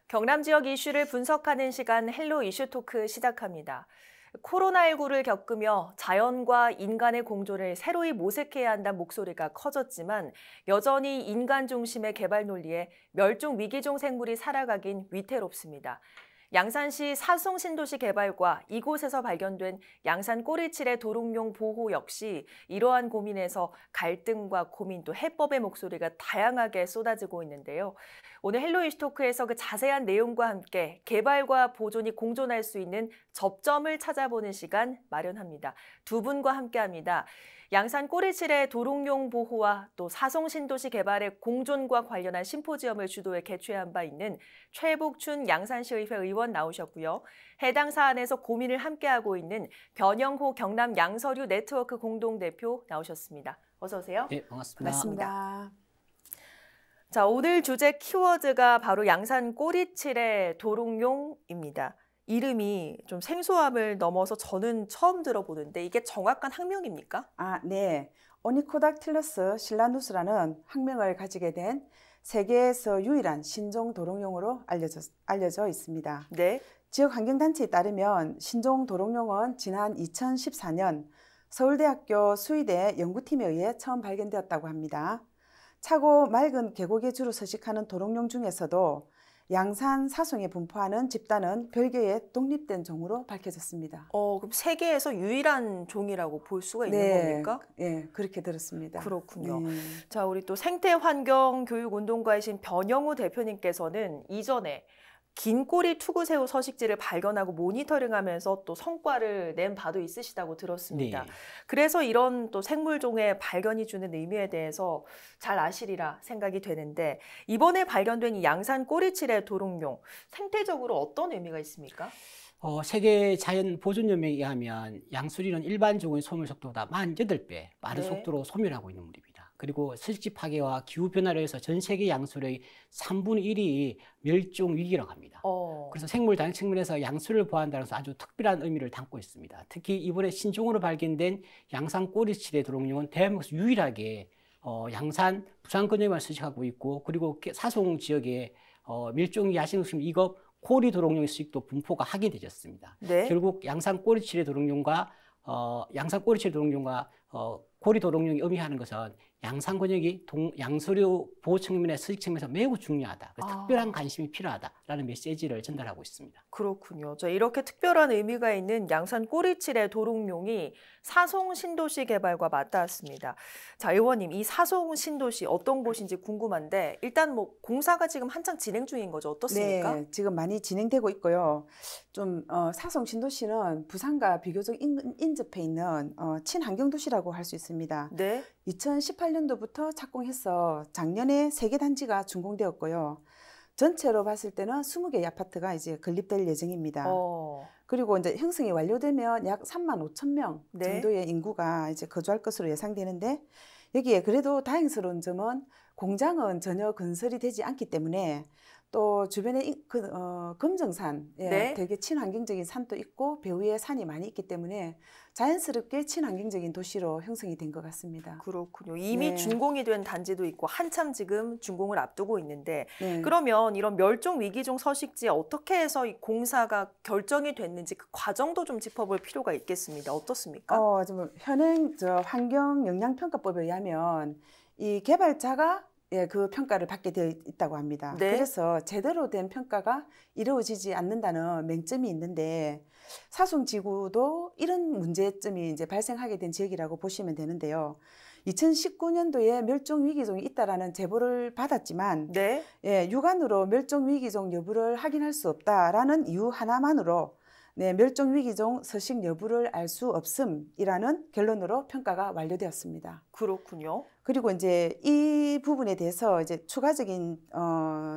경남 지역 이슈를 분석하는 시간 헬로 이슈 토크 시작합니다. 코로나19를 겪으며 자연과 인간의 공존을 새로이 모색해야 한다는 목소리가 커졌지만 여전히 인간 중심의 개발 논리에 멸종 위기종 생물이 살아가긴 위태롭습니다. 양산시 사송 신도시 개발과 이곳에서 발견된 양산 꼬리칠의 도롱뇽 보호 역시 이러한 고민에서 갈등과 고민 또 해법의 목소리가 다양하게 쏟아지고 있는데요. 오늘 헬로 이슈 토크에서 그 자세한 내용과 함께 개발과 보존이 공존할 수 있는 접점을 찾아보는 시간 마련합니다. 두 분과 함께합니다. 양산 꼬리칠의 도롱뇽 보호와 또 사송 신도시 개발의 공존과 관련한 심포지엄을 주도해 개최한 바 있는 최복춘 양산시의회 의원 나오셨고요. 해당 사안에서 고민을 함께하고 있는 변영호 경남 양서류 네트워크 공동대표 나오셨습니다. 어서 오세요. 네, 반갑습니다. 반갑습니다. 자, 오늘 주제 키워드가 바로 양산 꼬리칠의 도롱뇽입니다. 이름이 좀 생소함을 넘어서 저는 처음 들어보는데 이게 정확한 학명입니까? 네. 오니코닥틸러스 실라누스라는 학명을 가지게 된 세계에서 유일한 신종 도롱뇽으로 알려져 있습니다. 네. 지역 환경단체에 따르면 신종 도롱뇽은 지난 2014년 서울대학교 수의대 연구팀에 의해 처음 발견되었다고 합니다. 차고 맑은 계곡에 주로 서식하는 도롱뇽 중에서도 양산 사송에 분포하는 집단은 별개의 독립된 종으로 밝혀졌습니다. 그럼 세계에서 유일한 종이라고 볼 수가 있는 겁니까? 네, 그렇게 들었습니다. 그렇군요. 네. 자, 우리 또 생태환경교육운동가이신 변영우 대표님께서는 이전에 긴 꼬리 투구새우 서식지를 발견하고 모니터링하면서 또 성과를 낸 바도 있으시다고 들었습니다. 네. 그래서 이런 또 생물종의 발견이 주는 의미에 대해서 잘 아시리라 생각이 되는데 이번에 발견된 이 양산 꼬리칠의 도롱뇽, 생태적으로 어떤 의미가 있습니까? 세계 자연 보존연맹에 의하면 양수리는 일반 종의 소멸 속도보다 48배 빠른 네. 속도로 소멸하고 있는 물입니다. 그리고 서식지 파괴와 기후 변화로 해서 전 세계 양수리의 3분의 1이 멸종 위기라고 합니다. 그래서 생물 다양 측면에서 양수리를 보호한다는 것은 아주 특별한 의미를 담고 있습니다. 특히 이번에 신종으로 발견된 양산 꼬리칠의 도롱뇽은 대한민국에서 유일하게 양산 부산근역에만 서식하고 있고 그리고 사송 지역에 멸종위기 야생동식 2급 코리 도롱뇽의 수익도 분포가 확인되었습니다. 네. 결국 양산 꼬리칠의 도롱뇽과 고리 도롱뇽이 의미하는 것은 양산 권역이 양서류 보호 측면의 서식 측면에서 매우 중요하다. 특별한 관심이 필요하다라는 메시지를 전달하고 있습니다. 그렇군요. 자, 이렇게 특별한 의미가 있는 양산 꼬리칠의 도롱뇽이 사송 신도시 개발과 맞닿았습니다. 자, 의원님, 이 사송 신도시 어떤 곳인지 궁금한데 일단 공사가 지금 한창 진행 중인 거죠. 어떻습니까? 네, 지금 많이 진행되고 있고요. 사송 신도시는 부산과 비교적 인접해 있는 친환경도시라고 할 수 있습니다. 네. 2018년도부터 착공해서 작년에 3개 단지가 준공되었고요. 전체로 봤을 때는 20개의 아파트가 이제 건립될 예정입니다. 그리고 이제 형성이 완료되면 약 3만 5천 명 네. 정도의 인구가 이제 거주할 것으로 예상되는데 여기에 그래도 다행스러운 점은 공장은 전혀 건설이 되지 않기 때문에 또 주변에 금정산, 네. 되게 친환경적인 산도 있고 배후에 산이 많이 있기 때문에 자연스럽게 친환경적인 도시로 형성이 된 것 같습니다. 그렇군요. 이미 네. 준공이 된 단지도 있고 한참 지금 준공을 앞두고 있는데 네. 그러면 이런 멸종 위기종 서식지에 어떻게 해서 이 공사가 결정이 됐는지 그 과정도 좀 짚어볼 필요가 있겠습니다. 어떻습니까? 현행 환경영향평가법에 의하면 이 개발자가 그 평가를 받게 되어 있다고 합니다. 네. 그래서 제대로 된 평가가 이루어지지 않는다는 맹점이 있는데 사송지구도 이런 문제점이 이제 발생하게 된 지역이라고 보시면 되는데요. 2019년도에 멸종위기종이 있다라는 제보를 받았지만 네. 육안으로 멸종위기종 여부를 확인할 수 없다라는 이유 하나만으로 멸종위기종 서식 여부를 알 수 없음이라는 결론으로 평가가 완료되었습니다. 그렇군요. 그리고 이제 이 부분에 대해서 이제 추가적인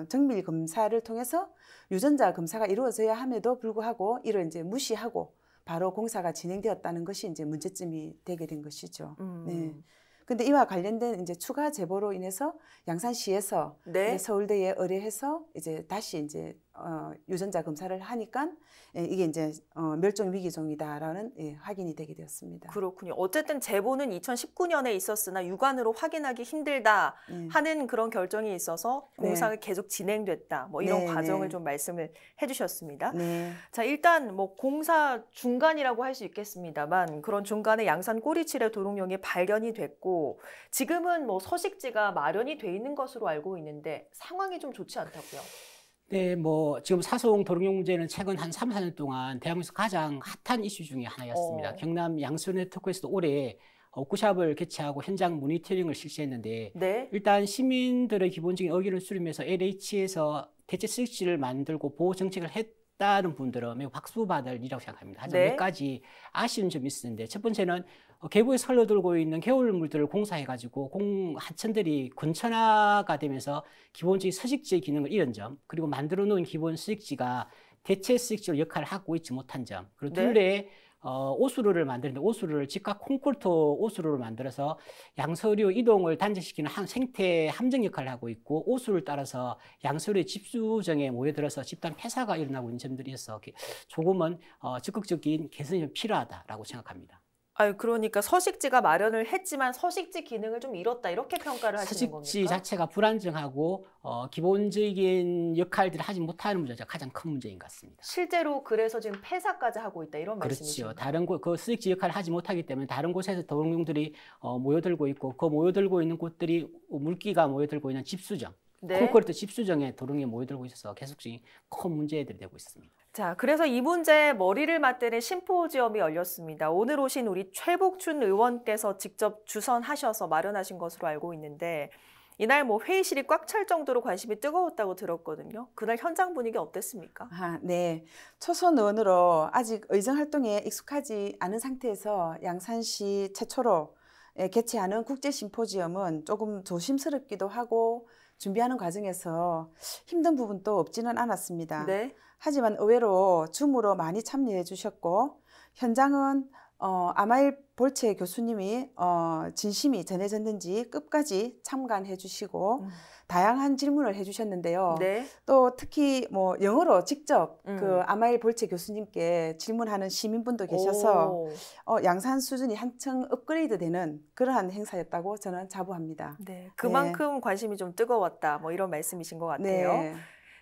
정밀 검사를 통해서 유전자 검사가 이루어져야 함에도 불구하고 이를 이제 무시하고 바로 공사가 진행되었다는 것이 이제 문제점이 되게 된 것이죠. 네. 근데 이와 관련된 이제 추가 제보로 인해서 양산시에서 네. 서울대에 의뢰해서 이제 다시 이제 유전자 검사를 하니까 이게 이제 멸종 위기종이다라는 확인이 되게 되었습니다. 그렇군요. 어쨌든 제보는 2019년에 있었으나 육안으로 확인하기 힘들다 하는 그런 결정이 있어서 공사가 계속 진행됐다. 뭐 이런 과정을 좀 말씀을 해주셨습니다. 자, 일단 뭐 공사 중간이라고 할 수 있겠습니다만 그런 중간에 양산 꼬리치레 도롱뇽이 발견이 됐고 지금은 뭐 서식지가 마련이 돼 있는 것으로 알고 있는데 상황이 좀 좋지 않다고요? 네, 뭐 지금 사송 도롱뇽 문제는 최근 한 3, 4년 동안 대한민국에서 가장 핫한 이슈 중에 하나였습니다. 경남 양수 네트워크에서도 올해 워크숍을 개최하고 현장 모니터링을 실시했는데 일단 시민들의 기본적인 의견을 수렴해서 LH에서 대체 수익지를 만들고 보호 정책을 했다는 분들은 매우 박수받을 일이라고 생각합니다. 하지만 몇 가지 아쉬운 점이 있었는데 첫 번째는 계부에서 흘러들고 있는 개울물들을 공사해가지고 하천들이 건천화가 되면서 기본적인 서식지의 기능을 잃은 점, 그리고 만들어 놓은 기본 서식지가 대체 서식지로 역할을 하고 있지 못한 점, 그리고 둘레에 오수로를 만드는데 오수로를 직각 콘크리트 오수로를 만들어서 양서류 이동을 단절시키는 생태 함정 역할을 하고 있고 오수를 따라서 양서류의 집수정에 모여들어서 집단 폐사가 일어나고 있는 점들이 있어서 조금은 적극적인 개선이 필요하다라고 생각합니다. 그러니까 서식지가 마련을 했지만 서식지 기능을 좀 잃었다 이렇게 평가를 하시는 겁니까? 서식지 자체가 불안정하고 기본적인 역할들을 하지 못하는 문제가 가장 큰 문제인 것 같습니다. 실제로 그래서 지금 폐사까지 하고 있다 이런 말씀이신가요? 그렇죠. 다른 그 서식지 역할을 하지 못하기 때문에 다른 곳에서 도롱뇽들이 모여들고 있고 그 모여들고 있는 곳들이 물기가 모여들고 있는 집수정, 콘크리트 집수정에 도롱뇽이 모여들고 있어서 계속적인 큰 문제들이 되고 있습니다. 자, 그래서 이 문제에 머리를 맞대는 심포지엄이 열렸습니다. 오늘 오신 우리 최복춘 의원께서 직접 주선하셔서 마련하신 것으로 알고 있는데 이날 뭐 회의실이 꽉 찰 정도로 관심이 뜨거웠다고 들었거든요. 그날 현장 분위기 어땠습니까? 네. 초선 의원으로 아직 의정 활동에 익숙하지 않은 상태에서 양산시 최초로 개최하는 국제 심포지엄은 조금 조심스럽기도 하고 준비하는 과정에서 힘든 부분도 없지는 않았습니다. 하지만 의외로 줌으로 많이 참여해 주셨고 현장은 아마일 볼체 교수님이 진심이 전해졌는지 끝까지 참관해 주시고 다양한 질문을 해 주셨는데요. 또 특히 뭐 영어로 직접 그 아마일 볼체 교수님께 질문하는 시민분도 계셔서 양산 수준이 한층 업그레이드 되는 그러한 행사였다고 저는 자부합니다. 그만큼 관심이 좀 뜨거웠다 뭐 이런 말씀이신 것 같아요.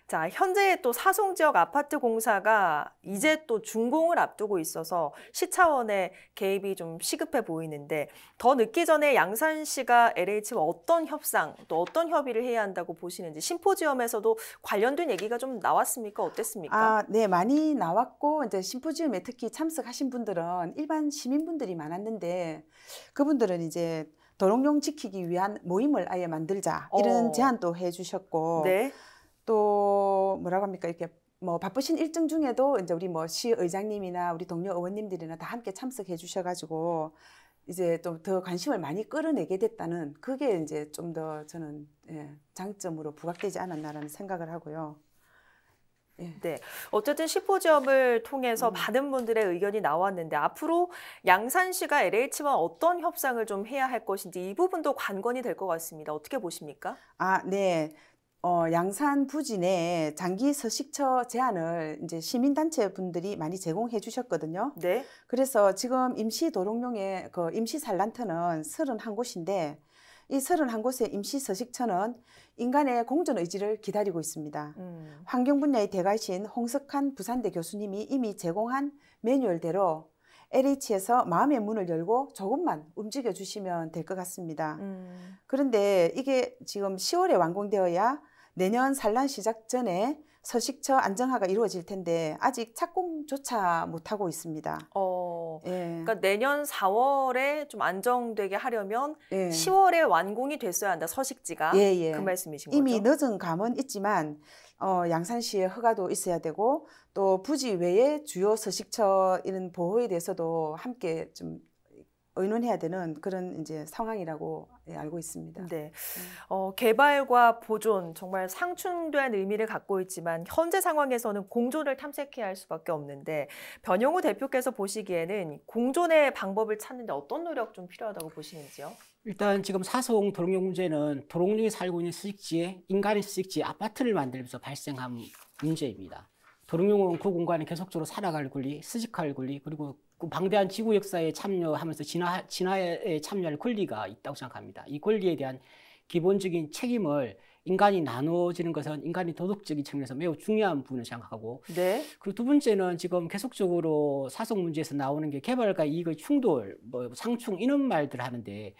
자, 현재 또 사송 지역 아파트 공사가 이제 또 준공을 앞두고 있어서 시 차원의 개입이 좀 시급해 보이는데 더 늦기 전에 양산시가 LH와 어떤 협상 또 어떤 협의를 해야 한다고 보시는지 심포지엄에서도 관련된 얘기가 좀 나왔습니까? 어땠습니까? 네, 많이 나왔고 이제 심포지엄에 특히 참석하신 분들은 일반 시민분들이 많았는데 그분들은 이제 도롱뇽 지키기 위한 모임을 아예 만들자 이런 제안도 해주셨고 또 뭐라고 합니까? 이렇게 뭐 바쁘신 일정 중에도 이제 우리 뭐 시의장님이나 우리 동료 의원님들이나 다 함께 참석해 주셔가지고 이제 좀 더 관심을 많이 끌어내게 됐다는 그게 이제 좀 더 저는 장점으로 부각되지 않았나라는 생각을 하고요. 어쨌든 심포지엄을 통해서 많은 분들의 의견이 나왔는데 앞으로 양산시가 LH와 어떤 협상을 좀 해야 할 것인지 이 부분도 관건이 될 것 같습니다. 어떻게 보십니까? 네. 양산 부지 내에 장기 서식처 제안을 이제 시민단체 분들이 많이 제공해 주셨거든요. 그래서 지금 임시 도롱뇽의 그 임시 산란터는 31곳인데 이 31곳의 임시 서식처는 인간의 공존 의지를 기다리고 있습니다. 환경 분야의 대가이신 홍석한 부산대 교수님이 이미 제공한 매뉴얼대로 LH에서 마음의 문을 열고 조금만 움직여 주시면 될 것 같습니다. 그런데 이게 지금 10월에 완공되어야 내년 산란 시작 전에 서식처 안정화가 이루어질 텐데 아직 착공조차 못하고 있습니다. 그러니까 내년 4월에 좀 안정되게 하려면 10월에 완공이 됐어야 한다, 서식지가. 그 말씀이신 거죠? 이미 늦은 감은 있지만 양산시의 허가도 있어야 되고 또 부지 외에 주요 서식처 이런 보호에 대해서도 함께 좀 의논해야 되는 그런 이제 상황이라고 알고 있습니다. 개발과 보존 정말 상충된 의미를 갖고 있지만 현재 상황에서는 공존을 탐색해야 할 수밖에 없는데 변영우 대표께서 보시기에는 공존의 방법을 찾는데 어떤 노력 좀 필요하다고 보시는지요? 일단 지금 사송 도롱뇽 문제는 도롱뇽이 살고 있는 서식지에 인간의 서식지에 아파트를 만들면서 발생한 문제입니다. 도롱뇽은 그 공간에 계속적으로 살아갈 권리, 서식할 권리, 그리고 그 방대한 지구 역사에 참여하면서 진화에 참여할 권리가 있다고 생각합니다. 이 권리에 대한 기본적인 책임을 인간이 나눠지는 것은 인간의 도덕적인 측면에서 매우 중요한 부분을 생각하고, 네. 그리고 두 번째는 지금 계속적으로 사송 문제에서 나오는 게 개발과 이익의 충돌, 뭐 상충 이런 말들 하는데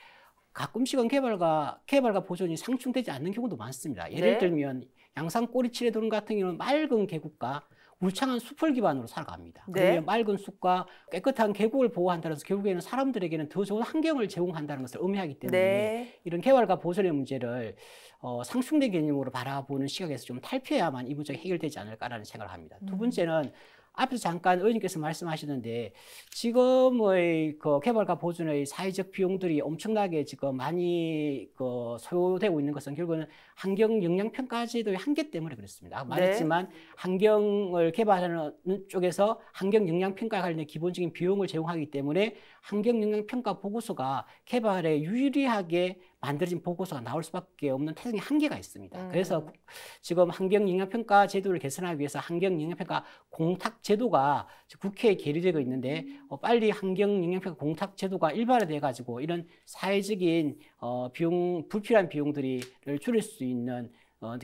가끔씩은 개발과 보존이 상충되지 않는 경우도 많습니다. 예를 네. 들면 양산 꼬리치레 도릉 같은 경우는 맑은 계곡과 울창한 숲을 기반으로 살아갑니다. 네. 그러면 맑은 숲과 깨끗한 계곡을 보호한다는 것은 결국에는 사람들에게는 더 좋은 환경을 제공한다는 것을 의미하기 때문에 네. 이런 개발과 보존의 문제를 상충된 개념으로 바라보는 시각에서 좀 탈피해야만 이 문제가 해결되지 않을까라는 생각을 합니다. 두 번째는 앞에서 잠깐 의원님께서 말씀하시는데 지금의 그 개발과 보존의 사회적 비용들이 엄청나게 지금 많이 소요되고 있는 것은 결국은 환경 영향 평가 제도의 한계 때문에 그렇습니다. 말했지만 환경을 개발하는 쪽에서 환경 영향 평가 관련된 기본적인 비용을 제공하기 때문에 환경 영향 평가 보고서가 개발에 유리하게 만들어진 보고서가 나올 수밖에 없는 태생의 한계가 있습니다. 그래서 지금 환경영향평가 제도를 개선하기 위해서 환경영향평가 공탁 제도가 국회에 계류되고 있는데 빨리 환경영향평가 공탁 제도가 일반화돼 가지고 이런 사회적인 불필요한 비용들을 줄일 수 있는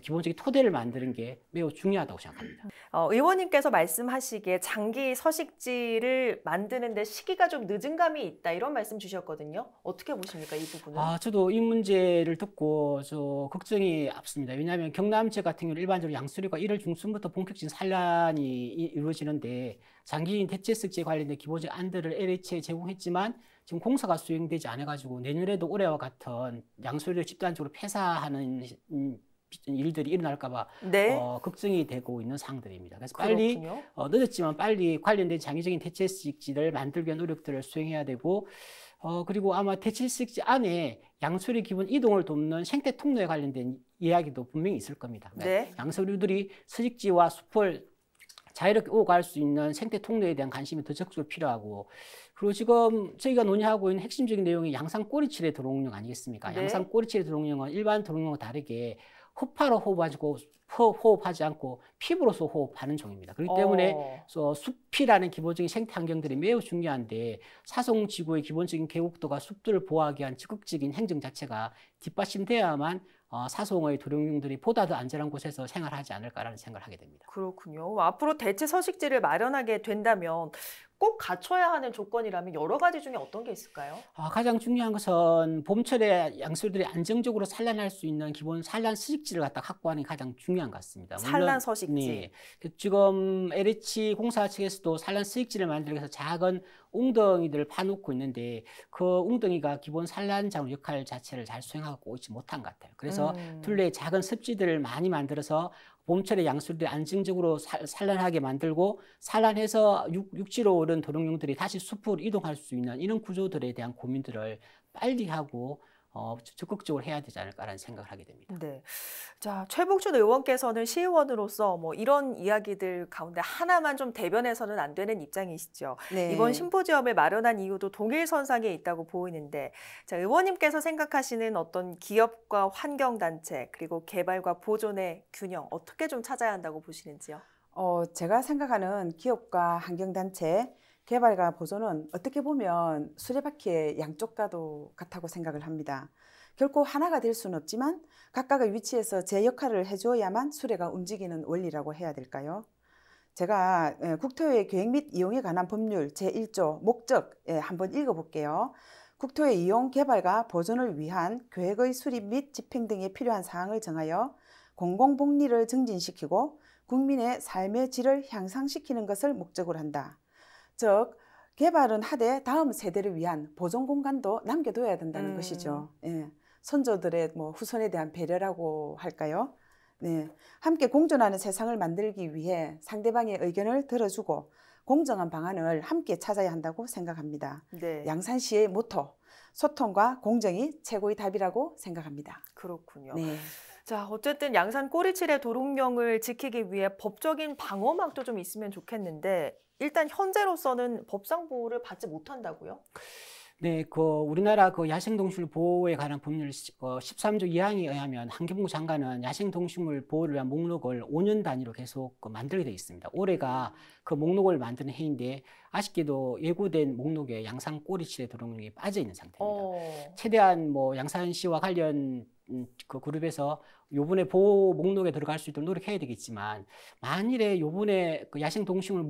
기본적인 토대를 만드는 게 매우 중요하다고 생각합니다. 의원님께서 말씀하시기에 장기 서식지를 만드는 데 시기가 좀 늦은 감이 있다 이런 말씀 주셨거든요. 어떻게 보십니까, 이 부분은? 저도 이 문제를 듣고 걱정이 앞섭니다. 왜냐하면 경남 지역 같은 경우는 일반적으로 양수리가 1월 중순부터 본격적인 산란이 이루어지는데 장기인 대체 서식지에 관련된 기본적 안들을 LH에 제공했지만 지금 공사가 수행되지 않아가지고 내년에도 올해와 같은 양수리를 집단적으로 폐사하는 일들이 일어날까봐 네. 걱정이 되고 있는 상황들입니다. 그래서 빨리 늦었지만 빨리 관련된 장기적인 대체 서식지를 만들기 위한 노력들을 수행해야 되고 그리고 아마 대체 서식지 안에 양서류 기본 이동을 돕는 생태 통로에 관련된 이야기도 분명히 있을 겁니다. 네. 양서류들이 서식지와 숲을 자유롭게 오고 갈 수 있는 생태 통로에 대한 관심이 더 적극적으로 필요하고, 그리고 지금 저희가 논의하고 있는 핵심적인 내용이 양산 꼬리치레 도롱뇽 아니겠습니까? 네. 양산 꼬리치레 도롱뇽은 일반 도롱뇽과 다르게 흡파로 호흡하지 않고 피부로서 호흡하는 종입니다. 그렇기 때문에 숲이라는 기본적인 생태 환경들이 매우 중요한데 사송지구의 기본적인 계곡도가 숲들을 보호하기 위한 적극적인 행정 자체가 뒷받침돼야만 사송의 도롱뇽들이 보다 더 안전한 곳에서 생활하지 않을까라는 생각을 하게 됩니다. 그렇군요. 앞으로 대체 서식지를 마련하게 된다면 꼭 갖춰야 하는 조건이라면 여러 가지 중에 어떤 게 있을까요? 가장 중요한 것은 봄철에 양서류들이 안정적으로 산란할 수 있는 기본 산란 서식지를 갖다 확보하는 게 가장 중요한 것 같습니다. 산란 서식지. 네. 지금 LH 공사 측에서도 산란 서식지를 만들기 위해서 작은 웅덩이들을 파놓고 있는데 그 웅덩이가 기본 산란장 역할 자체를 잘 수행하고 있지 못한 것 같아요. 그래서 둘레에 작은 습지들을 많이 만들어서 봄철에 양서류들이 안정적으로 산란하게 만들고 산란해서 육지로 오른 도롱뇽들이 다시 숲으로 이동할 수 있는 이런 구조들에 대한 고민들을 빨리 하고 적극적으로 해야 되지 않을까라는 생각을 하게 됩니다. 네. 자, 최복준 의원께서는 시의원으로서 이런 이야기들 가운데 하나만 좀 대변해서는 안 되는 입장이시죠. 네. 이번 심포지엄을 마련한 이유도 동일선상에 있다고 보이는데, 자, 의원님께서 생각하시는 어떤 기업과 환경단체 그리고 개발과 보존의 균형 어떻게 좀 찾아야 한다고 보시는지요? 제가 생각하는 기업과 환경단체, 개발과 보존은 어떻게 보면 수레바퀴의 양쪽과도 같다고 생각을 합니다. 결코 하나가 될 수는 없지만 각각의 위치에서 제 역할을 해줘야만 수레가 움직이는 원리라고 해야 될까요? 제가 국토의 계획 및 이용에 관한 법률 제1조 목적 한번 읽어볼게요. 국토의 이용, 개발과 보존을 위한 계획의 수립 및 집행 등에 필요한 사항을 정하여 공공복리를 증진시키고 국민의 삶의 질을 향상시키는 것을 목적으로 한다. 즉, 개발은 하되 다음 세대를 위한 보존 공간도 남겨둬야 된다는 것이죠. 예. 선조들의 후손에 대한 배려라고 할까요? 네. 함께 공존하는 세상을 만들기 위해 상대방의 의견을 들어주고 공정한 방안을 함께 찾아야 한다고 생각합니다. 네. 양산시의 모토, 소통과 공정이 최고의 답이라고 생각합니다. 그렇군요. 네. 자, 어쨌든 양산 꼬리치레 도롱뇽을 지키기 위해 법적인 방어막도 좀 있으면 좋겠는데 일단 현재로서는 법상 보호를 받지 못한다고요? 네, 우리나라 야생동식물 보호에 관한 법률 13조 2항에 의하면 환경부 장관은 야생동식물 보호를 위한 목록을 5년 단위로 계속 만들게 되어 있습니다. 올해가 그 목록을 만드는 해인데 아쉽게도 예고된 목록에 양산 꼬리치레 도롱뇽이 빠져 있는 상태입니다. 최대한 양산시와 관련 그 그룹에서 요번에 보호 목록에 들어갈 수 있도록 노력해야 되겠지만 만일에 요번에 그 야생동식물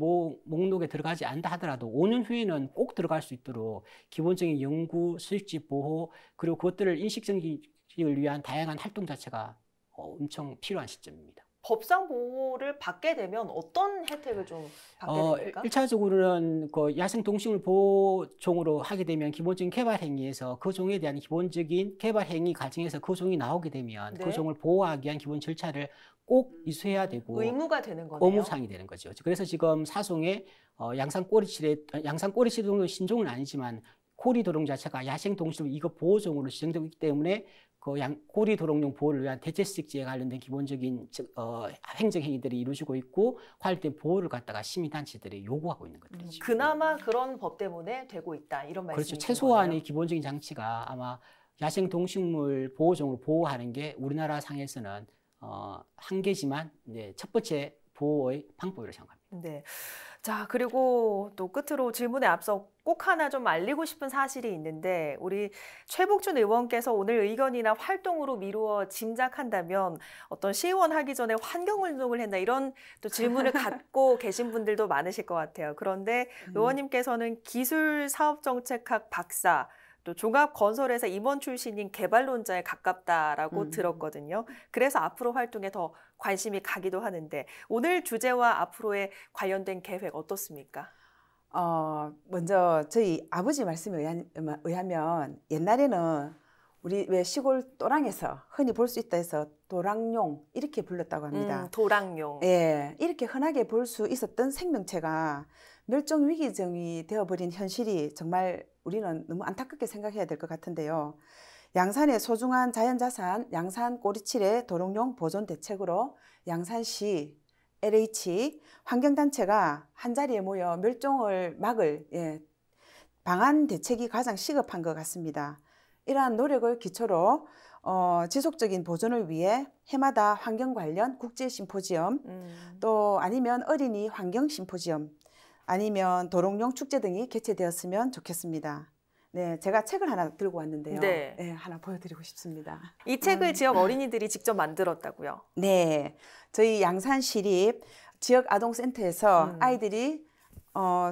목록에 들어가지 않다 하더라도 5년 후에는 꼭 들어갈 수 있도록 기본적인 연구, 수익지 보호 그리고 그것들을 인식정책을 위한 다양한 활동 자체가 엄청 필요한 시점입니다. 법상 보호를 받게 되면 어떤 혜택을 좀 받게 됩니까? 1차적으로는 그 야생동식물 보호종으로 하게 되면 기본적인 개발행위에서 그 종에 대한 기본적인 개발행위 과정에서 그 종이 나오게 되면 네. 그 종을 보호하기 위한 기본 절차를 꼭 이수해야 되고 의무가 되는 거네요. 의무사항이 되는 거죠. 그래서 지금 사송에 양산 꼬리치레 동료 신종은 아니지만 고리도롱 자체가 야생동식물 이거 보호종으로 지정되고 있기 때문에 고리도롱뇽 보호를 위한 대체수색지에 관련된 기본적인 행정행위들이 이루어지고 있고 관련된 보호를 갖다가 시민단체들이 요구하고 있는 것들이죠. 그나마 그런 법 때문에 되고 있다 이런 말씀이신 그렇죠. 최소한의 거네요. 기본적인 장치가 아마 야생동식물 보호종으로 보호하는 게 우리나라 상에서는 한계지만 첫 번째 보호의 방법이라고 생각합니다. 네. 자, 그리고 또 끝으로 질문에 앞서 꼭 하나 좀 알리고 싶은 사실이 있는데 우리 최복준 의원께서 오늘 의견이나 활동으로 미루어 짐작한다면 어떤 시의원 하기 전에 환경운동을 했나 이런 또 질문을 갖고 계신 분들도 많으실 것 같아요. 그런데 의원님께서는 기술사업정책학 박사 또 종합건설회사 임원 출신인 개발론자에 가깝다라고 들었거든요. 그래서 앞으로 활동에 더 관심이 가기도 하는데 오늘 주제와 앞으로의 관련된 계획 어떻습니까? 먼저 저희 아버지 말씀에 의하면 옛날에는 우리 왜 시골 또랑에서 흔히 볼 수 있다 해서 도랑뇽 이렇게 불렀다고 합니다. 도랑뇽. 예, 이렇게 흔하게 볼 수 있었던 생명체가 멸종 위기종이 되어버린 현실이 정말 우리는 너무 안타깝게 생각해야 될 것 같은데요. 양산의 소중한 자연자산 양산 꼬리치레 도롱뇽 보존 대책으로 양산시, LH, 환경단체가 한자리에 모여 멸종을 막을 방안 대책이 가장 시급한 것 같습니다. 이러한 노력을 기초로 지속적인 보존을 위해 해마다 환경 관련 국제 심포지엄 또 아니면 어린이 환경 심포지엄 아니면 도롱뇽 축제 등이 개최되었으면 좋겠습니다. 네, 제가 책을 하나 들고 왔는데요. 네. 네, 하나 보여드리고 싶습니다. 이 책을 지역 어린이들이 직접 만들었다고요? 네, 저희 양산시립 지역아동센터에서 아이들이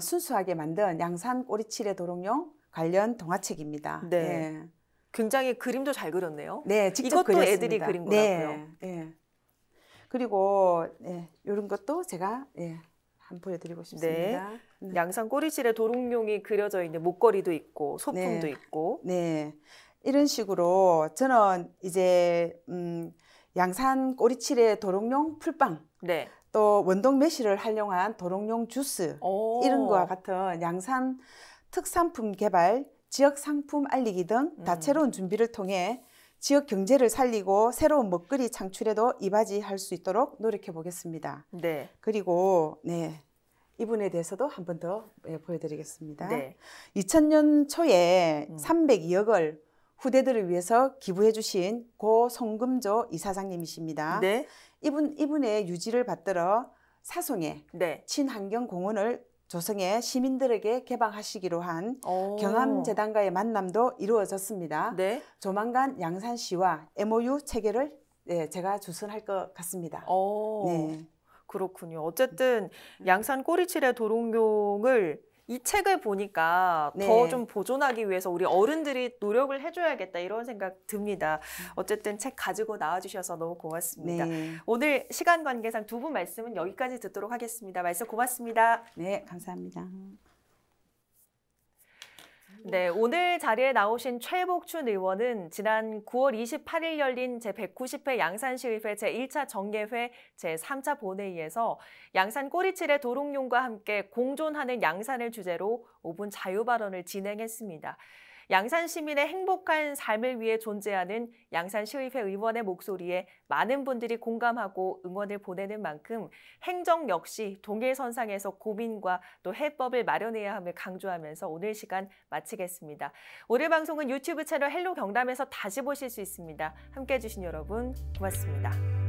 순수하게 만든 양산 꼬리치레 도롱뇽 관련 동화책입니다. 네. 네. 굉장히 그림도 잘 그렸네요. 네, 직접 이것도 그렸습니다. 애들이 그린 거라고요? 네. 그리고 이런 것도 제가 한번 보여드리고 싶습니다. 네. 양산 꼬리치레 도롱뇽이 그려져 있는 목걸이도 있고 소품도 있고. 네, 이런 식으로 저는 이제 양산 꼬리치레 도롱뇽 풀빵, 네. 또 원동 매실을 활용한 도롱뇽 주스 이런 거와 같은 양산 특산품 개발, 지역 상품 알리기 등 다채로운 준비를 통해 지역 경제를 살리고 새로운 먹거리 창출에도 이바지할 수 있도록 노력해 보겠습니다. 네. 그리고 이분에 대해서도 한 번 더 보여드리겠습니다. 네. 2000년 초에 302억을 후대들을 위해서 기부해 주신 고 송금조 이사장님이십니다. 네. 이분의 유지를 받들어 사송에 친환경 공원을 조성해 시민들에게 개방하시기로 한 경암재단과의 만남도 이루어졌습니다. 네. 조만간 양산시와 MOU 체결을 제가 주선할 것 같습니다. 네. 그렇군요. 어쨌든 양산 꼬리치레 도롱뇽을 이 책을 보니까 더 좀 보존하기 위해서 우리 어른들이 노력을 해줘야겠다 이런 생각 듭니다. 어쨌든 책 가지고 나와주셔서 너무 고맙습니다. 오늘 시간 관계상 두 분 말씀은 여기까지 듣도록 하겠습니다. 말씀 고맙습니다. 네, 감사합니다. 네, 오늘 자리에 나오신 최복준 의원은 지난 9월 28일 열린 제190회 양산시의회 제1차 정례회 제3차 본회의에서 양산 꼬리치레 도롱뇽과 함께 공존하는 양산을 주제로 5분 자유발언을 진행했습니다. 양산 시민의 행복한 삶을 위해 존재하는 양산시의회 의원의 목소리에 많은 분들이 공감하고 응원을 보내는 만큼 행정 역시 동일선상에서 고민과 또 해법을 마련해야 함을 강조하면서 오늘 시간 마치겠습니다. 오늘 방송은 유튜브 채널 헬로 경남에서 다시 보실 수 있습니다. 함께해 주신 여러분 고맙습니다.